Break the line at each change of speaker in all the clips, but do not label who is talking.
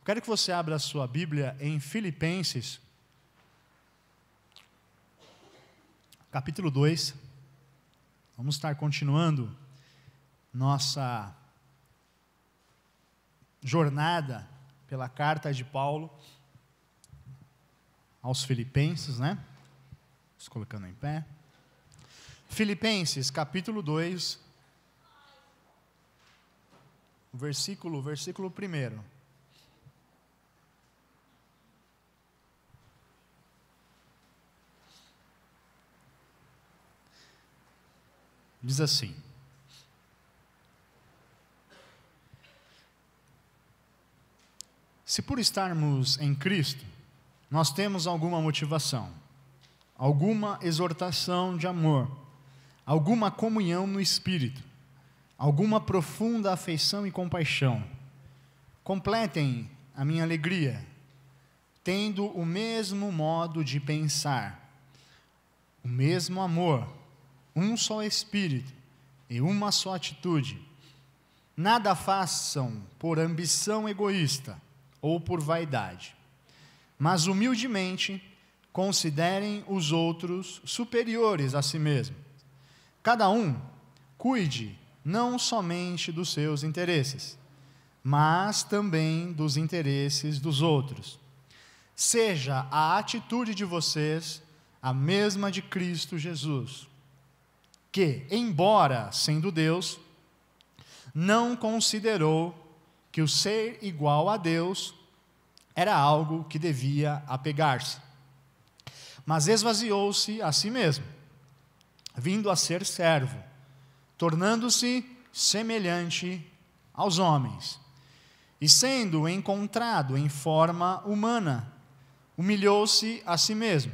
Quero que você abra a sua Bíblia em Filipenses, capítulo 2. Vamos estar continuando nossa jornada pela carta de Paulo aos Filipenses, né? Vamos colocando em pé. Filipenses, capítulo 2, versículo 1. Diz assim: se por estarmos em Cristo, nós temos alguma motivação, alguma exortação de amor, alguma comunhão no Espírito, alguma profunda afeição e compaixão, completem a minha alegria, tendo o mesmo modo de pensar, o mesmo amor, um só Espírito e uma só atitude. Nada façam por ambição egoísta ou por vaidade, mas humildemente considerem os outros superiores a si mesmo. Cada um cuide não somente dos seus interesses, mas também dos interesses dos outros. Seja a atitude de vocês a mesma de Cristo Jesus, que, embora sendo Deus, não considerou que o ser igual a Deus era algo que devia apegar-se, mas esvaziou-se a si mesmo, vindo a ser servo, tornando-se semelhante aos homens, e sendo encontrado em forma humana, humilhou-se a si mesmo,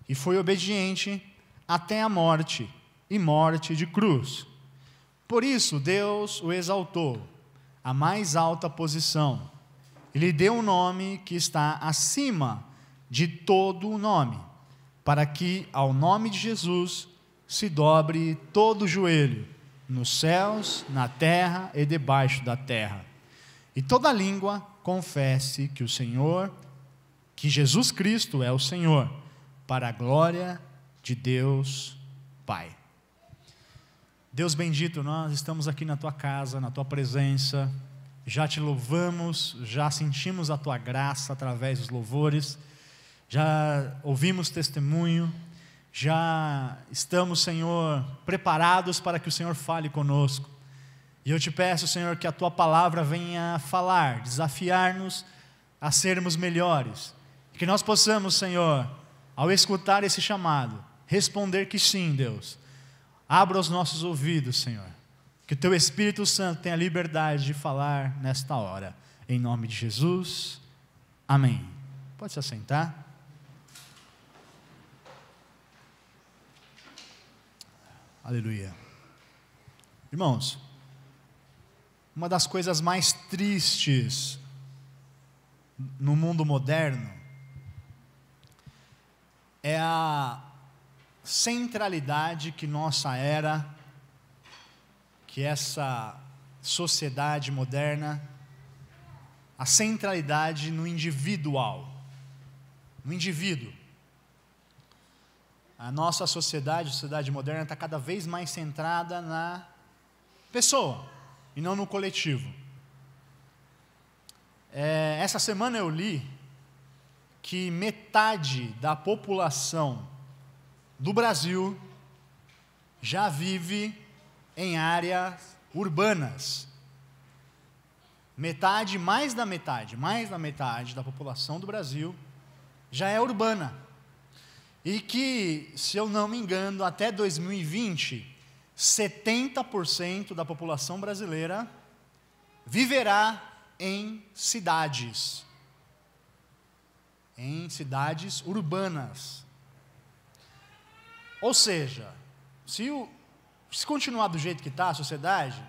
e foi obediente até a morte, e morte de cruz. Por isso Deus o exaltou à mais alta posição, e lhe deu um nome que está acima de todo o nome, para que ao nome de Jesus se dobre todo o joelho, nos céus, na terra e debaixo da terra, e toda língua confesse que que Jesus Cristo é o Senhor, para a glória de Deus Pai. Deus bendito, nós estamos aqui na Tua casa, na Tua presença, já Te louvamos, já sentimos a Tua graça através dos louvores, já ouvimos testemunho, já estamos, Senhor, preparados para que o Senhor fale conosco. E eu Te peço, Senhor, que a Tua palavra venha falar, desafiar-nos a sermos melhores, que nós possamos, Senhor, ao escutar esse chamado, responder que sim, Deus. Abra os nossos ouvidos, Senhor, que o Teu Espírito Santo tenha liberdade de falar nesta hora, em nome de Jesus, amém. Pode se assentar. Aleluia. Irmãos, uma das coisas mais tristes no mundo moderno é a centralidade que nossa era, que essa sociedade moderna, a centralidade no individual, no indivíduo. A nossa sociedade, a sociedade moderna, está cada vez mais centrada na pessoa e não no coletivo. Essa semana eu li que metade da população do Brasil já vive em áreas urbanas. Mais da metade da população do Brasil já é urbana. E que, se eu não me engano, até 2020, 70% da população brasileira viverá em cidades urbanas. Ou seja, se continuar do jeito que está a sociedade,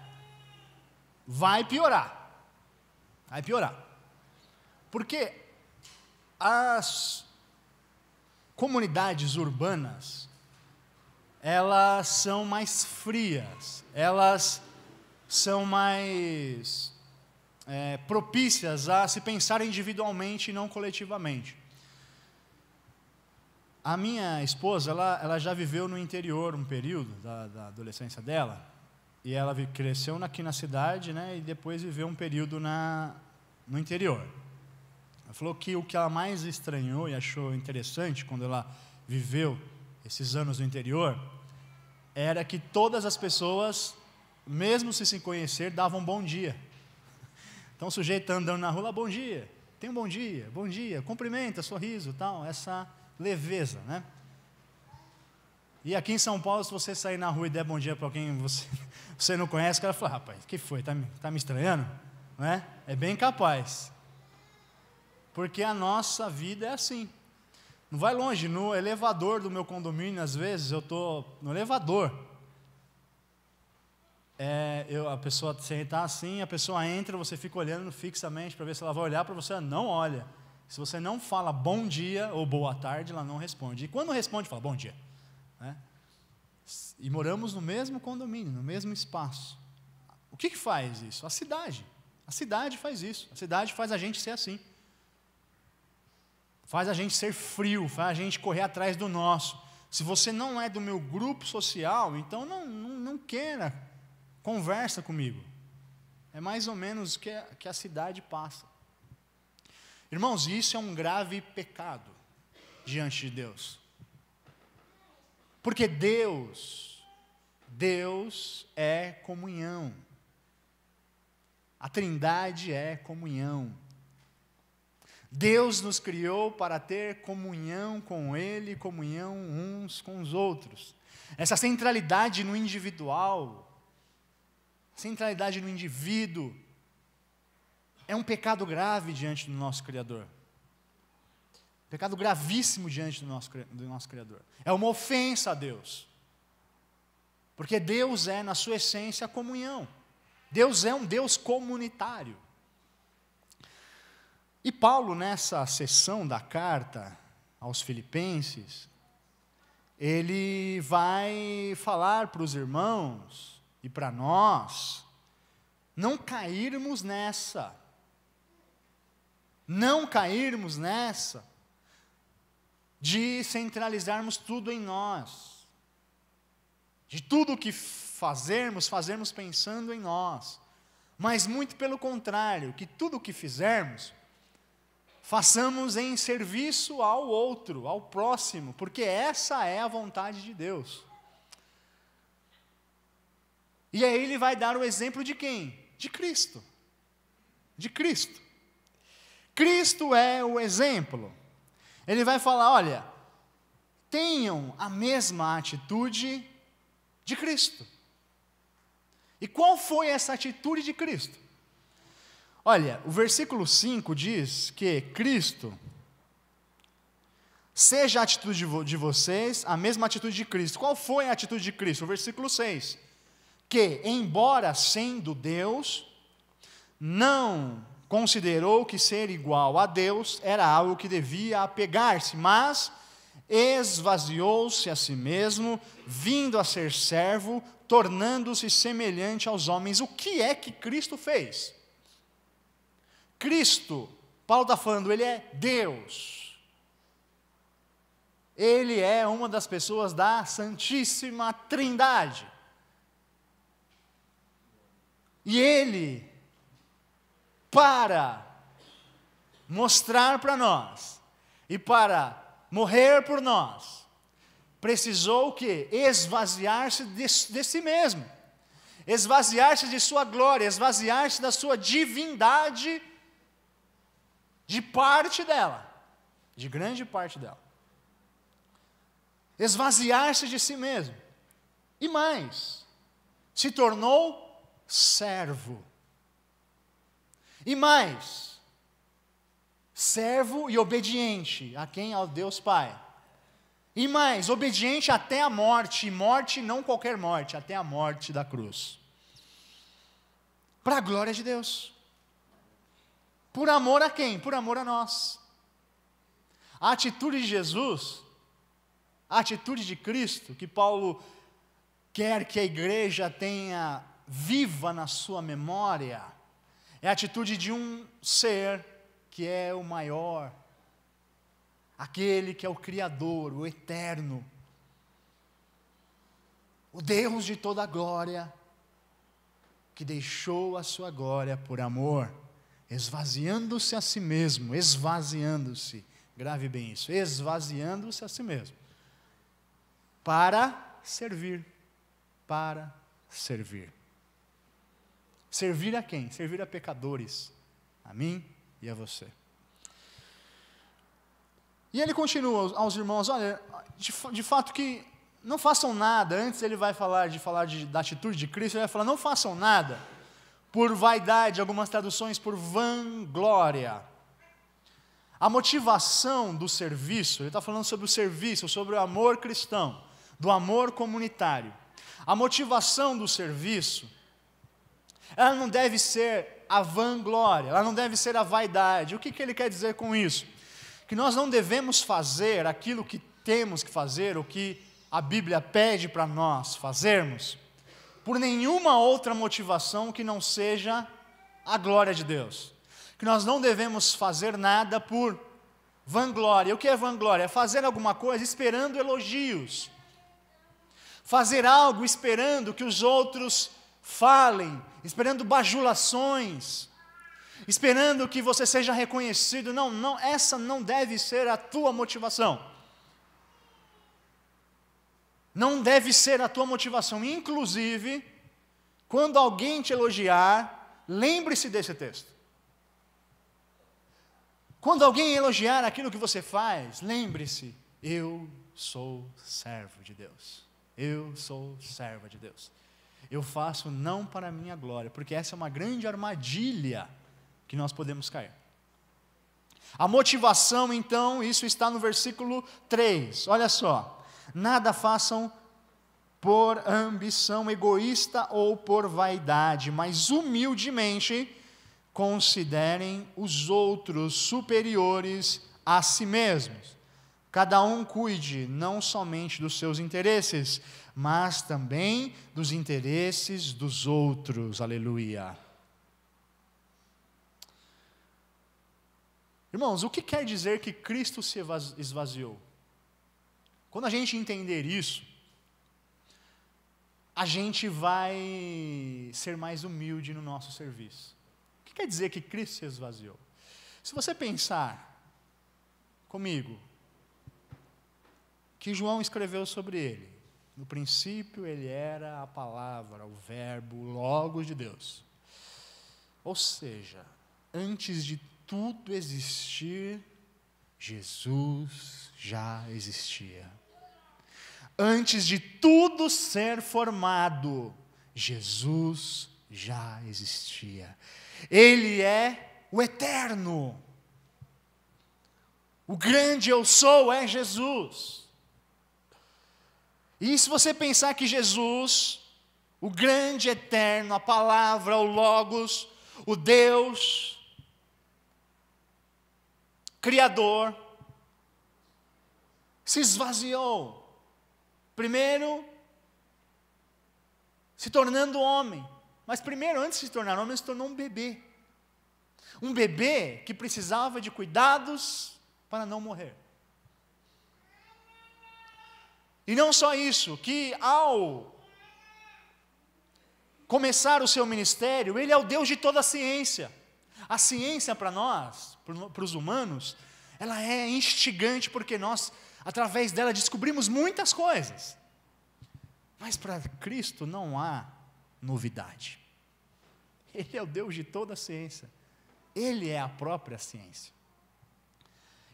vai piorar. Porque as comunidades urbanas, elas são mais frias, elas são mais propícias a se pensar individualmente e não coletivamente. A minha esposa, ela já viveu no interior um período da adolescência dela, e ela cresceu aqui na cidade, né, e depois viveu um período no interior. Ela falou que o que ela mais estranhou e achou interessante quando ela viveu esses anos no interior, era que todas as pessoas, mesmo se conhecer, davam bom dia. Então o sujeito está andando na rua, bom dia, tem um bom dia, cumprimenta, sorriso, tal, essa leveza, né? E aqui em São Paulo, se você sair na rua e der bom dia para alguém você não conhece, o cara fala, rapaz, o que foi? Tá me estranhando? Não é? É bem capaz. Porque a nossa vida é assim. Não vai longe, no elevador do meu condomínio, às vezes, eu estou no elevador. A pessoa, você está assim, a pessoa entra, você fica olhando fixamente para ver se ela vai olhar para você, ela não olha. Se você não fala bom dia ou boa tarde, ela não responde. E quando responde, fala bom dia. Né? E moramos no mesmo condomínio, no mesmo espaço. O que faz isso? A cidade. A cidade faz isso. A cidade faz a gente ser assim. Faz a gente ser frio, faz a gente correr atrás do nosso. Se você não é do meu grupo social, então não queira, conversa comigo. É mais ou menos o que a cidade passa. Irmãos, isso é um grave pecado diante de Deus. Porque Deus é comunhão. A Trindade é comunhão. Deus nos criou para ter comunhão com Ele, comunhão uns com os outros. Essa centralidade no individual, centralidade no indivíduo, é um pecado grave diante do nosso Criador. Pecado gravíssimo diante do nosso Criador. É uma ofensa a Deus. Porque Deus é, na sua essência, a comunhão. Deus é um Deus comunitário. E Paulo, nessa seção da carta aos Filipenses, ele vai falar para os irmãos e para nós não cairmos nessa. Não cairmos nessa de centralizarmos tudo em nós. De tudo o que fazermos pensando em nós. Mas muito pelo contrário, que tudo o que fizermos, façamos em serviço ao outro, ao próximo, porque essa é a vontade de Deus. E aí ele vai dar o exemplo de quem? De Cristo. De Cristo. Cristo é o exemplo. Ele vai falar, olha, tenham a mesma atitude de Cristo. E qual foi essa atitude de Cristo? Olha, o versículo 5 diz que Cristo, seja a atitude de vocês, a mesma atitude de Cristo. Qual foi a atitude de Cristo? O versículo 6. Que, embora sendo Deus, não considerou que ser igual a Deus era algo que devia apegar-se, mas esvaziou-se a si mesmo, vindo a ser servo, tornando-se semelhante aos homens. O que é que Cristo fez? Cristo, Paulo está falando, ele é Deus. Ele é uma das pessoas da Santíssima Trindade. E ele, para mostrar para nós e para morrer por nós, precisou o quê? Esvaziar-se de si mesmo, esvaziar-se de sua glória, esvaziar-se da sua divindade, de parte dela, de grande parte dela, esvaziar-se de si mesmo, e mais, se tornou servo. E mais, servo e obediente a quem? Ao Deus Pai. E mais, obediente até a morte, e morte não qualquer morte, até a morte da cruz. Para a glória de Deus. Por amor a quem? Por amor a nós. A atitude de Jesus, a atitude de Cristo, que Paulo quer que a igreja tenha viva na sua memória, É a atitude de um ser que é o maior, aquele que é o Criador, o Eterno, o Deus de toda a glória, que deixou a sua glória por amor, esvaziando-se a si mesmo, esvaziando-se, grave bem isso, esvaziando-se a si mesmo, para servir, para servir. Servir a quem? Servir a pecadores, a mim e a você. E ele continua aos irmãos, olha, de fato que não façam nada, antes ele vai falar da atitude de Cristo, ele vai falar, não façam nada por vaidade, algumas traduções por vanglória. A motivação do serviço, ele está falando sobre o serviço, sobre o amor cristão, do amor comunitário. A motivação do serviço, ela não deve ser a vanglória, ela não deve ser a vaidade. O que ele quer dizer com isso? Que nós não devemos fazer aquilo que temos que fazer, o que a Bíblia pede para nós fazermos, por nenhuma outra motivação que não seja a glória de Deus. Que nós não devemos fazer nada por vanglória. O que é vanglória? É fazer alguma coisa esperando elogios. Fazer algo esperando que os outros falem, esperando bajulações, esperando que você seja reconhecido. Não, essa não deve ser a tua motivação. Não deve ser a tua motivação. Inclusive, quando alguém te elogiar, lembre-se desse texto. Quando alguém elogiar aquilo que você faz, lembre-se, eu sou servo de Deus. Eu sou serva de Deus. Eu faço não para a minha glória, porque essa é uma grande armadilha que nós podemos cair. A motivação, então, isso está no versículo 3. Olha só. Nada façam por ambição egoísta ou por vaidade, mas humildemente considerem os outros superiores a si mesmos. Cada um cuide não somente dos seus interesses, mas também dos interesses dos outros. Aleluia. Irmãos, o que quer dizer que Cristo se esvaziou? Quando a gente entender isso, a gente vai ser mais humilde no nosso serviço. O que quer dizer que Cristo se esvaziou? Se você pensar comigo, que João escreveu sobre ele, no princípio ele era a palavra, o verbo, o logos de Deus. Ou seja, antes de tudo existir, Jesus já existia. Antes de tudo ser formado, Jesus já existia. Ele é o eterno. O grande eu sou é Jesus. E se você pensar que Jesus, o grande eterno, a palavra, o logos, o Deus, Criador, se esvaziou. Primeiro, se tornando homem. Mas primeiro, antes de se tornar homem, ele se tornou um bebê. Um bebê que precisava de cuidados para não morrer. E não só isso, que ao começar o seu ministério, ele é o Deus de toda a ciência. A ciência para nós, para os humanos, ela é instigante porque nós, através dela, descobrimos muitas coisas. Mas para Cristo não há novidade. Ele é o Deus de toda a ciência. Ele é a própria ciência.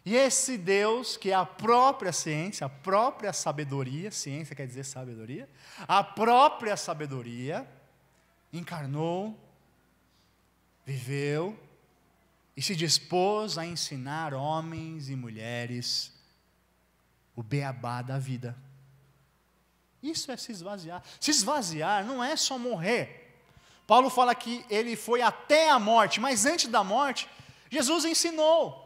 E esse Deus, que é a própria ciência, a própria sabedoria, ciência quer dizer sabedoria, a própria sabedoria, encarnou, viveu e se dispôs a ensinar homens e mulheres o beabá da vida. Isso é se esvaziar. Se esvaziar não é só morrer. Paulo fala que ele foi até a morte, mas antes da morte, Jesus ensinou.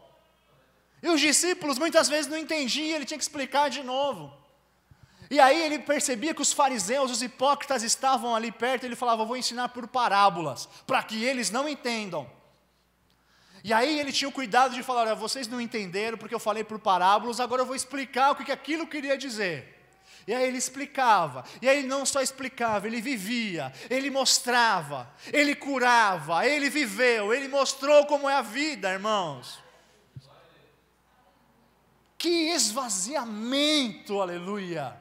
E os discípulos muitas vezes não entendiam, ele tinha que explicar de novo. E aí ele percebia que os fariseus, os hipócritas estavam ali perto, ele falava, vou ensinar por parábolas, para que eles não entendam. E aí ele tinha o cuidado de falar: olha, vocês não entenderam porque eu falei por parábolas, agora eu vou explicar o que aquilo queria dizer. E aí ele explicava, e aí ele não só explicava, ele vivia, ele mostrava, ele curava, ele viveu, ele mostrou como é a vida, irmãos. Que esvaziamento, aleluia.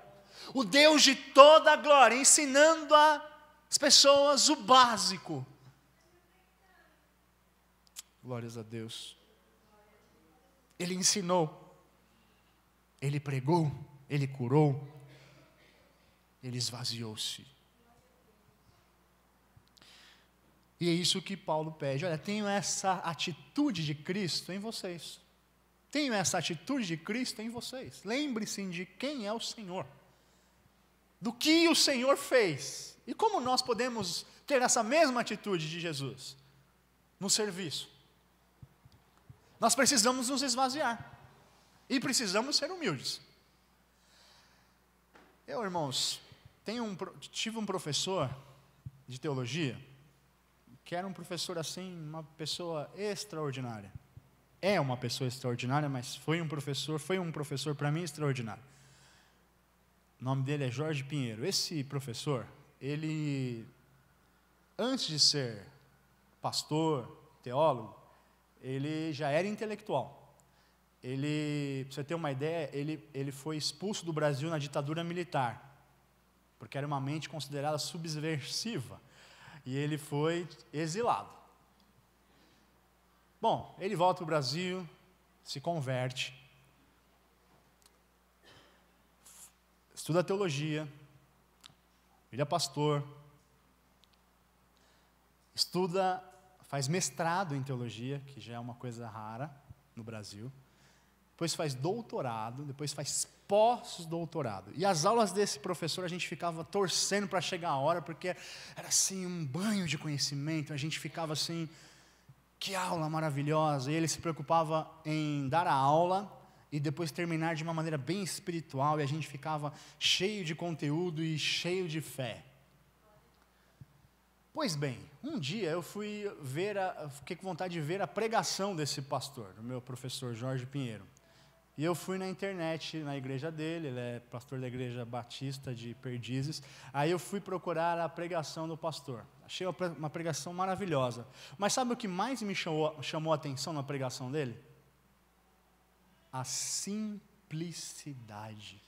O Deus de toda a glória, ensinando às pessoas o básico. Glórias a Deus. Ele ensinou, ele pregou, ele curou, ele esvaziou-se. E é isso que Paulo pede. Olha, tenho essa atitude de Cristo em vocês. Tenho essa atitude de Cristo em vocês. Lembre-se de quem é o Senhor. Do que o Senhor fez. E como nós podemos ter essa mesma atitude de Jesus? No serviço. Nós precisamos nos esvaziar. E precisamos ser humildes. Irmãos, tive um professor de teologia, que era um professor assim, uma pessoa extraordinária. É uma pessoa extraordinária, mas foi um professor para mim extraordinário. O nome dele é Jorge Pinheiro. Esse professor, ele, antes de ser pastor, teólogo, ele já era intelectual. Para você ter uma ideia, ele foi expulso do Brasil na ditadura militar, porque era uma mente considerada subversiva, e ele foi exilado. Bom, ele volta para o Brasil, se converte, estuda teologia, vira pastor, faz mestrado em teologia, que já é uma coisa rara no Brasil, depois faz doutorado, depois faz pós-doutorado. E as aulas desse professor a gente ficava torcendo para chegar a hora, porque era assim um banho de conhecimento, a gente ficava assim, que aula maravilhosa. E ele se preocupava em dar a aula e depois terminar de uma maneira bem espiritual, e a gente ficava cheio de conteúdo e cheio de fé. Pois bem, um dia eu fiquei com vontade de ver a pregação desse pastor, do meu professor Jorge Pinheiro. E eu fui na internet, na igreja dele, ele é pastor da igreja batista de Perdizes. Aí eu fui procurar a pregação do pastor. Achei uma pregação maravilhosa. Mas sabe o que mais me chamou a atenção na pregação dele? A simplicidade.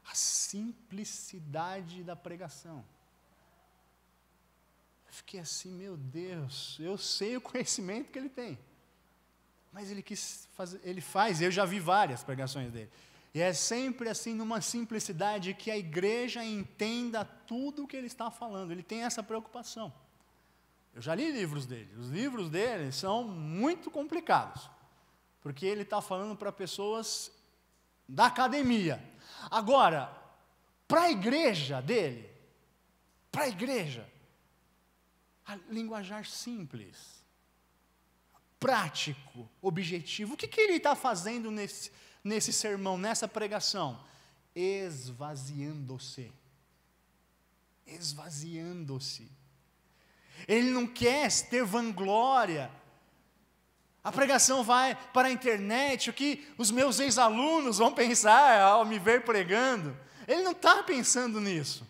A simplicidade da pregação. Eu fiquei assim, meu Deus, eu sei o conhecimento que ele tem. Mas eu já vi várias pregações dele. E é sempre assim, numa simplicidade, que a igreja entenda tudo o que ele está falando. Ele tem essa preocupação. Eu já li livros dele. Os livros dele são muito complicados. Porque ele está falando para pessoas da academia. Agora, para a igreja dele, a linguajar simples, prático, objetivo. O que ele está fazendo nesse sermão, nessa pregação? Esvaziando-se. Esvaziando-se. Ele não quer ter vanglória. A pregação vai para a internet, o que os meus ex-alunos vão pensar ao me ver pregando. Ele não está pensando nisso.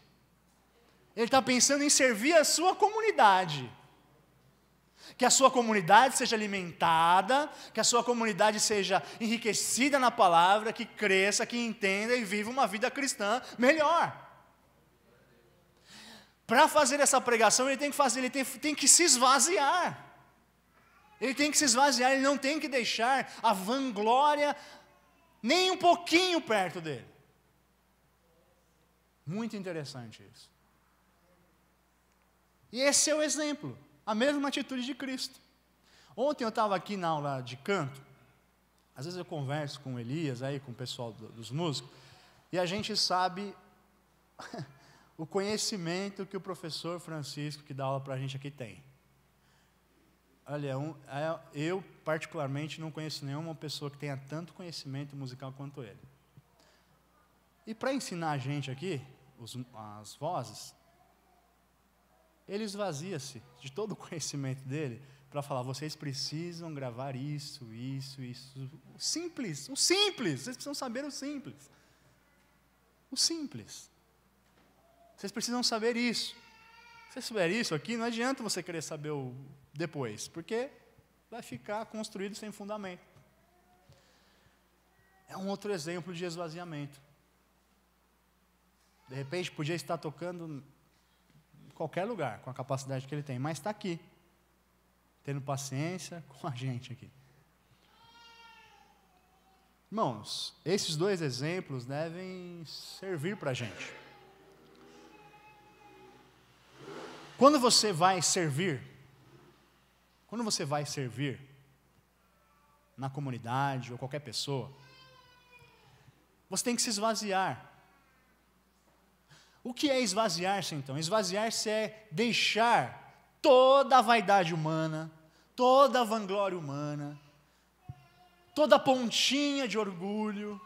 Ele está pensando em servir a sua comunidade. Que a sua comunidade seja alimentada, que a sua comunidade seja enriquecida na palavra, que cresça, que entenda e viva uma vida cristã melhor. Para fazer essa pregação, ele tem que se esvaziar. Ele tem que se esvaziar, ele não tem que deixar a vanglória nem um pouquinho perto dele. Muito interessante isso. E esse é o exemplo. A mesma atitude de Cristo. Ontem eu estava aqui na aula de canto, às vezes eu converso com o Elias, aí, com o pessoal dos músicos, e a gente sabe o conhecimento que o professor Francisco, que dá aula para a gente aqui, tem. Olha, eu particularmente não conheço nenhuma pessoa que tenha tanto conhecimento musical quanto ele. E para ensinar a gente aqui, as vozes, ele esvazia-se de todo o conhecimento dele para falar, vocês precisam gravar isso. O simples, vocês precisam saber o simples. O simples. Vocês precisam saber isso. Se você souber isso aqui, não adianta você querer saber o depois, porque vai ficar construído sem fundamento. É um outro exemplo de esvaziamento. De repente, podia estar tocando em qualquer lugar, com a capacidade que ele tem, mas está aqui, tendo paciência com a gente aqui. Irmãos, esses dois exemplos devem servir para a gente. Quando você vai servir na comunidade ou qualquer pessoa, você tem que se esvaziar. O que é esvaziar-se então? Esvaziar-se é deixar toda a vaidade humana, toda a vanglória humana, toda a pontinha de orgulho,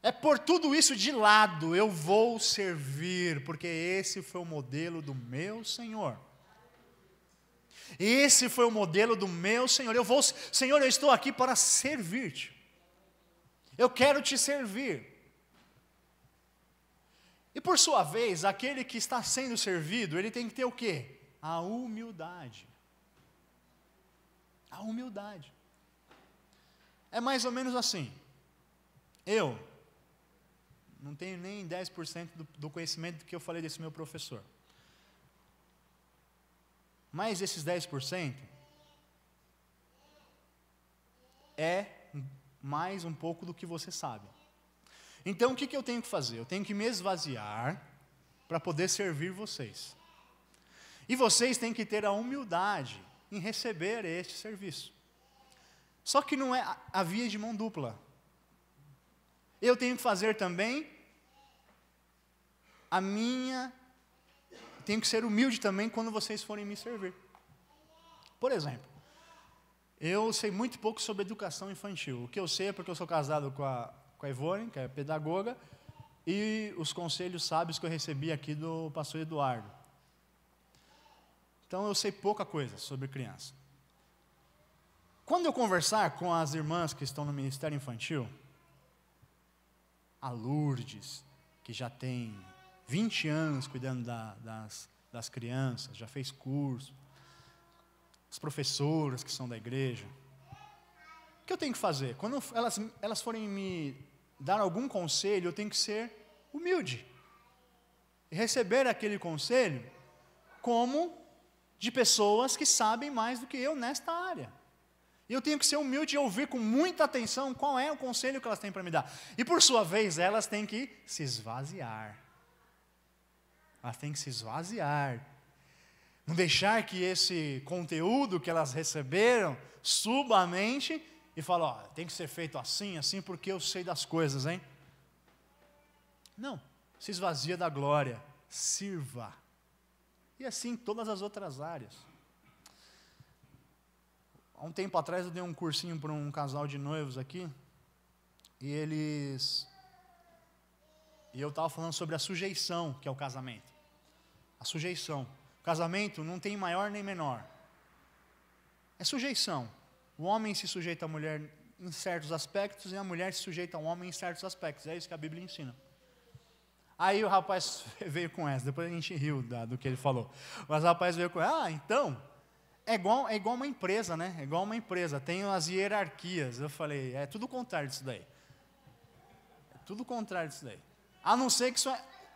é pôr tudo isso de lado. Eu vou servir, porque esse foi o modelo do meu Senhor. Esse foi o modelo do meu Senhor. Senhor, eu estou aqui para servir-te. Eu quero te servir. E por sua vez, aquele que está sendo servido, ele tem que ter o quê? A humildade. A humildade. É mais ou menos assim. Eu não tenho nem 10% do conhecimento que eu falei desse meu professor. Mas esses 10% é mais um pouco do que você sabe. Então, o que eu tenho que fazer? Eu tenho que me esvaziar para poder servir vocês. E vocês têm que ter a humildade em receber este serviço. Só que não é a via de mão dupla. Eu tenho que fazer também tenho que ser humilde também quando vocês forem me servir. Por exemplo, eu sei muito pouco sobre educação infantil. O que eu sei é porque eu sou casado com a Ivone, que é pedagoga, e os conselhos sábios que eu recebi aqui do pastor Eduardo. Então eu sei pouca coisa sobre criança. Quando eu conversar com as irmãs que estão no ministério infantil, a Lourdes, que já tem 20 anos cuidando das crianças, já fez curso, as professoras que são da igreja, o que eu tenho que fazer? Quando elas forem me dar algum conselho, eu tenho que ser humilde. E receber aquele conselho como de pessoas que sabem mais do que eu nesta área. E eu tenho que ser humilde e ouvir com muita atenção qual é o conselho que elas têm para me dar. E por sua vez, elas têm que se esvaziar. Elas têm que se esvaziar. Não deixar que esse conteúdo que elas receberam suba a mente e fala, tem que ser feito assim, assim, porque eu sei das coisas, hein? Não, se esvazia da glória, sirva. E assim em todas as outras áreas. Há um tempo atrás eu dei um cursinho para um casal de noivos aqui, e eu estava falando sobre a sujeição, que é o casamento. A sujeição. O casamento não tem maior nem menor. É sujeição. O homem se sujeita à mulher em certos aspectos e a mulher se sujeita ao homem em certos aspectos. É isso que a Bíblia ensina. Aí o rapaz veio com essa, depois a gente riu do que ele falou. Mas o rapaz veio com então, é igual uma empresa, né? É igual uma empresa, tem as hierarquias. Eu falei, é tudo o contrário disso daí. É tudo o contrário disso daí. A não ser que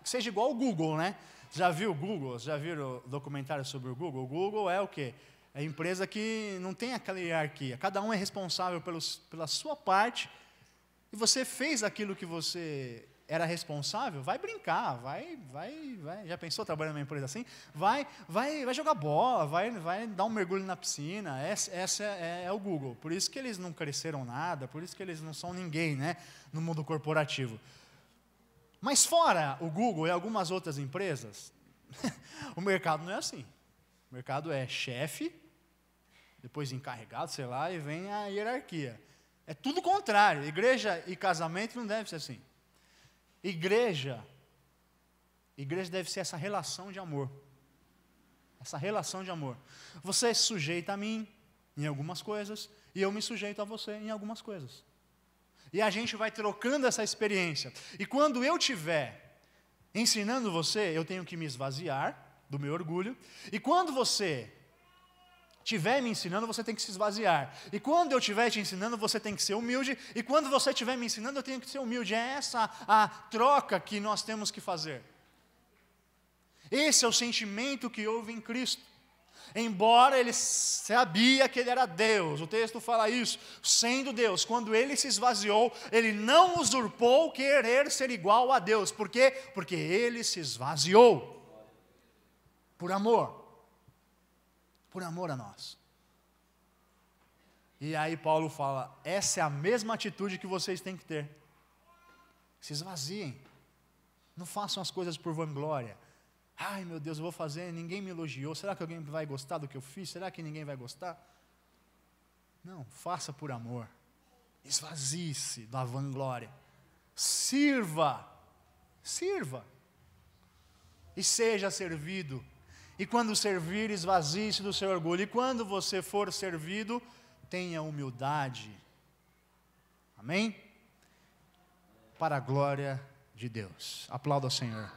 seja igual o Google, né? Já viu o Google? Já viram o documentário sobre o Google? O Google é o quê? É a empresa que não tem aquela hierarquia. Cada um é responsável pela sua parte. E você fez aquilo que você era responsável, vai brincar, vai. Já pensou trabalhando numa empresa assim? Vai jogar bola, vai dar um mergulho na piscina. Essa é o Google. Por isso que eles não cresceram nada, por isso que eles não são ninguém, né, no mundo corporativo. Mas fora o Google e algumas outras empresas, o mercado não é assim. O mercado é chefe, depois encarregado, sei lá, e vem a hierarquia. É tudo o contrário. Igreja e casamento não deve ser assim. Igreja deve ser essa relação de amor. essa relação de amor. Você se sujeita a mim em algumas coisas, e eu me sujeito a você em algumas coisas. E a gente vai trocando essa experiência. E quando eu estiver ensinando você, eu tenho que me esvaziar do meu orgulho. E quando você estiver me ensinando, você tem que se esvaziar. E quando eu estiver te ensinando, você tem que ser humilde. E quando você estiver me ensinando, eu tenho que ser humilde. É essa a troca que nós temos que fazer. Esse é o sentimento que houve em Cristo. Embora ele sabia que ele era Deus, o texto fala isso, sendo Deus, quando ele se esvaziou, ele não usurpou querer ser igual a Deus. Por quê? Porque ele se esvaziou por amor a nós. E aí Paulo fala, essa é a mesma atitude que vocês têm que ter. Se esvaziem, não façam as coisas por vanglória. Ai meu Deus, eu vou fazer, ninguém me elogiou, será que alguém vai gostar do que eu fiz? Será que ninguém vai gostar? Não, faça por amor, esvazie-se da vanglória, sirva, e seja servido, e quando servir, esvazie-se do seu orgulho, e quando você for servido, tenha humildade, amém? Para a glória de Deus, aplauda ao Senhor.